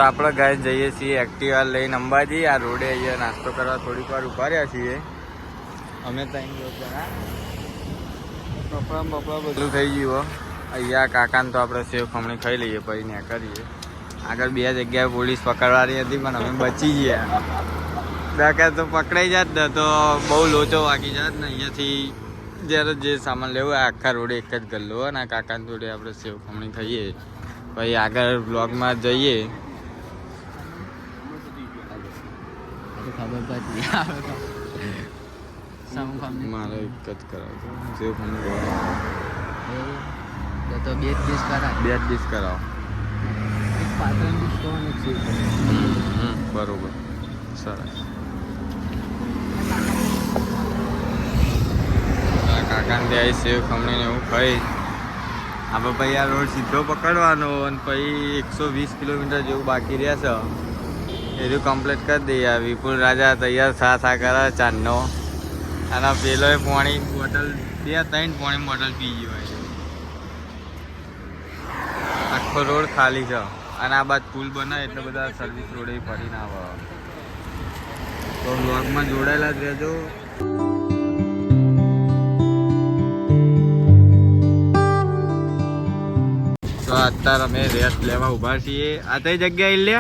આપણે ગાય જઈએ છીએ એક્ટિવા લઈને અંબાજી. આ રોડે અહીંયા નાસ્તો કરવા થોડીક વાર ઉભા રહ્યા છીએ અમે. ત્યાં કપડાં બપડા બધું થઈ ગયું. અહીંયા કાકાને તો આપણે સેવ ખમણી ખાઈ લઈએ પછી ને કરીએ. આગળ 2 જગ્યાએ પોલીસ પકડવાની હતી પણ અમે બચી ગયા. દાખલા તો પકડાઈ જાત ને તો બહુ લોચો વાગી જાત ને. અહીંયાથી જ્યારે જે સામાન લેવું આખા રોડે એક જ ગલ્લો હોય ને કાકાને જોડે આપણે સેવ ખમણી ખાઈએ પછી આગળ બ્લોગમાં જઈએ. મારે એક જ કરાવો સેવ ખમણી તો 2 ડીશ કરાવ. 2 ડીશ કરાવો. એક પાતળી ડીશ કહો ને સેવ બરોબર સરસ. કાકાને ત્યાં સેવ ખમણી ને એવું ખાઈ આપણે પછી આ રોડ સીધો પકડવાનો અને પછી 120 કિલોમીટર જેવું બાકી રહેશે એ રહ્યું કમ્પ્લીટ કરી દઈએ. વિપુલ રાજા તૈયાર થા કરે ચાંદનો. અને પેલો પાણી બોટલ 2-3 પાણી બોટલ પી ગયો હોય. આખો રોડ ખાલી છે અને આ બાદ પુલ બનાવે એટલે બધા સર્વિસ રોડે ફરીને આવે. તો બ્લોગમાં જોડાયેલા જ રહેજો. તો અત્યારે અમે રેસ્ટ લેવા ઉભા છીએ. આ કઈ જગ્યાએ લે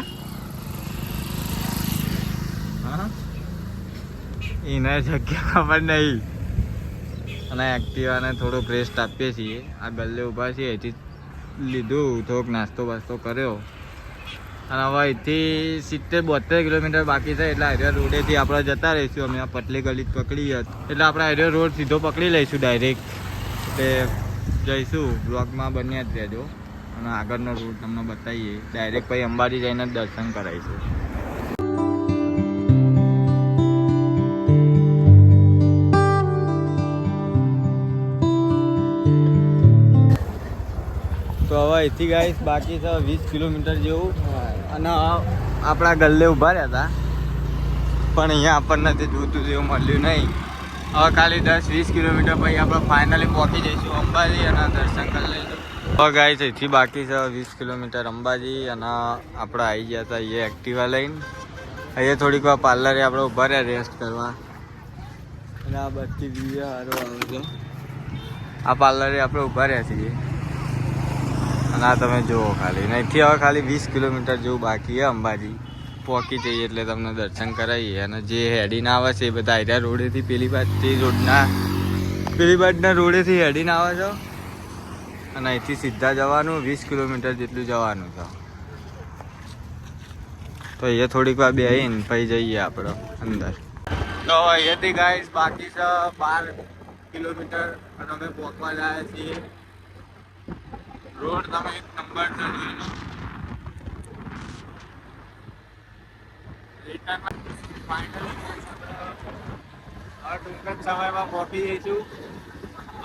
એને જગ્યા ખબર નહીં. અને એક્ટિવાને થોડોક રેસ્ટ આપીએ છીએ. આ ગલ્લે ઉભા છીએ. એથી લીધું થોડોક નાસ્તો બાસ્તો કર્યો અને હવે અહીંથી 70-72 કિલોમીટર બાકી છે એટલે હાઈવે રોડેથી આપણે જતા રહીશું. અમે આ પટલી ગલી પકડી એટલે આપણે હાઈવે રોડ સીધો પકડી લઈશું ડાયરેક્ટ. એટલે જઈશું. બ્લોગમાં બન્યા જ રહેજો અને આગળનો રોડ તમને બતાવીએ. ડાયરેક્ટ પછી અંબાજી જઈને જ દર્શન કરાવીશું. તો હવે અહીંથી ગાઈસ બાકી છે 20 કિલોમીટર જેવું. અને આપણા ગલ્લે ઊભા રહ્યા હતા પણ અહીંયા આપણને તે જોતું જેવું મળ્યું નહીં. હવે ખાલી 10-20 કિલોમીટર પછી આપણે ફાઇનલી પહોંચી જઈશું અંબાજી અને દર્શન કરી લઈશું. હવે ગાઈસ અહીંથી બાકી છે 20 કિલોમીટર અંબાજી અને આપણે આવી ગયા હતા અહીંયા એક્ટિવા લઈને. અહીંયા થોડીક વાર પાર્લરે આપણે ઊભા રહ્યા રેસ્ટ કરવા. અને આ બધી વ્યૂ સારો આવે છે. આ પાર્લરે આપણે ઊભા રહ્યા છીએ અને આ તમે જુઓ ખાલી. અહીંથી હવે ખાલી 20 કિલોમીટર જેવું બાકી છે અંબાજી પહોંચી જઈએ એટલે તમને દર્શન કરાવીએ. અને જે હેડીને આવે છે એ બધા આયરા રોડેથી પેલી બાજુથી પેલી બાજુના રોડેથી હેડીને આવે છે અને અહીંથી સીધા જવાનું 20 કિલોમીટર જેટલું જવાનું છે. તો અહીંયા થોડીક વાર બેસીને પછી જઈએ આપણે અંદર. તો અહીંયાથી ગાઈસ બાકી છે 12 કિલોમીટર અને અમે પહોંચવા જાય છીએ. રોડ તમે એક નંબર છે. ટૂંક જ સમયમાં પહોંચી જઈશું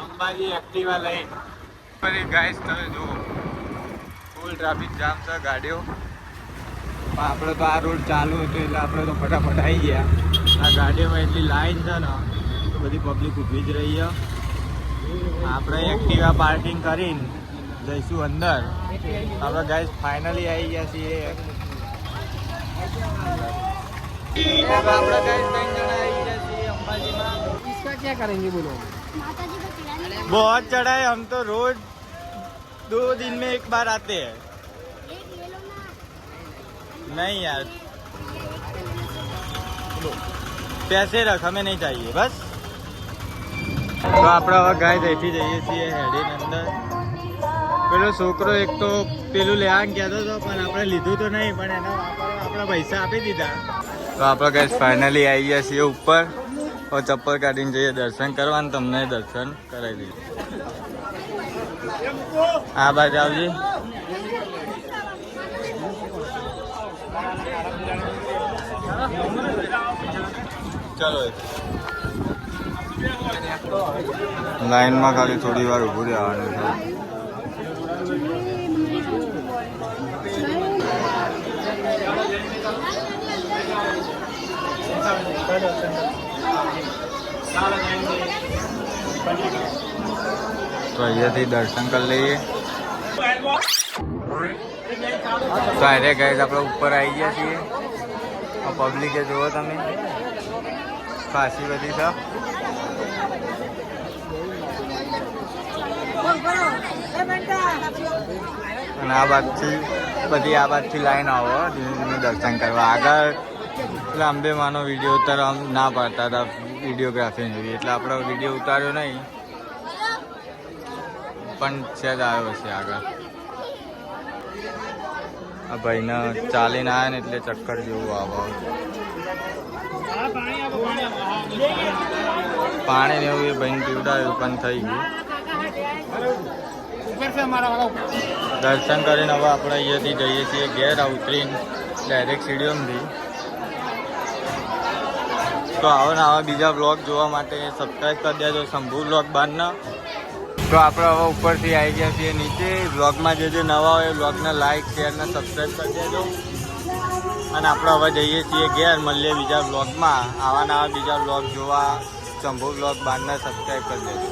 અંબાજી એક્ટિવા લઈને. ફરી ગાઈસ તમે જુઓ ફૂલ ટ્રાફિક જામ છે ગાડીઓ. આપણે તો આ રોડ ચાલુ હતો એટલે આપણે તો ફટાફટ આવી ગયા. આ ગાડીઓમાં એટલી લાઈન છે ને તો બધી પબ્લિક ઊભી જ રહી છે. આપણે એક્ટિવા પાર્કિંગ કરીને જઈશું અંદર. આપણે ગાઈસ ફાઇનલી આવી ગયા છીએ. આપણે ગાઈસ 3 જણા આવી ગયા છીએ અંબાજીમાં. इसका क्या करेंगे बोलो? बहुत चढ़ा है. हम तो रोज 2 दिन में 1 बार आते हैं. नहीं यार पैसे रख हमें नहीं चाहिए बस. તો આપણે હવે ગાય અહીંથી જઈએ છીએ હેડીને અંદર. પેલો છોકરો એક તો પેલું લેવા કહેતો હતો પણ આપણે લીધું તો નહીં પણ એના આપણે પૈસા આપી દીધા. તો આપણે ગાઈસ ફાઇનલી આવી ગયા છીએ ઉપર. હવે ચપ્પલ કાઢીને જઈએ દર્શન કરવા અને તમને દર્શન કરાવી દઈએ. આ બાજુ આવજે. ચલો લાઈનમાં ખાલી થોડી વાર ઊભું રહેવાનું છે. તો અહીંયાથી દર્શન કરી લઈએ. તો અરે ગાઈસ આપણે ઉપર આવી ગયા છીએ. પબ્લિકે જુઓ તમે, ખાસી બધી છે. અને આ બાજુથી બધી આ બાજુથી લાઈન આવો ધીમે ધીમે દર્શન કરવા. આગળ એટલે અંબે માનો વિડીયો ઉતારવા ના પાડતા હતા વિડીયોગ્રાફી જેવી, એટલે આપણે વિડીયો ઉતાર્યો નહીં, પણ છે જ આવ્યો છે આગળ. આ ભાઈને ચાલીને આવ્યા ને એટલે ચક્કર જેવું આવો. પાણી ને એવું એ ભાઈને પીવડાવ્યું પણ થઈ ગયું. દર્શન કરીને હવે આપણે અહીંયાથી જઈએ છીએ ઘેર ઉતરીને ડાયરેક્ટ સ્ટેડિયમથી. તો આવા ને આવા બીજા બ્લોગ જોવા માટે સબસ્ક્રાઈબ કરી દેજો શંભુ બ્લોગ બારના. તો આપણે હવે ઉપરથી આવી ગયા છીએ નીચે. બ્લોગમાં જે નવા હોય એ બ્લોગને લાઈક શેર ને સબસ્ક્રાઈબ કરી દેજો. અને આપણે હવે જઈએ છીએ ઘેર. મળીએ બીજા બ્લોગમાં. આવા નવા બીજા બ્લોગ જોવા શંભુ બ્લોગ બારના સબસ્ક્રાઈબ કરી દેજો.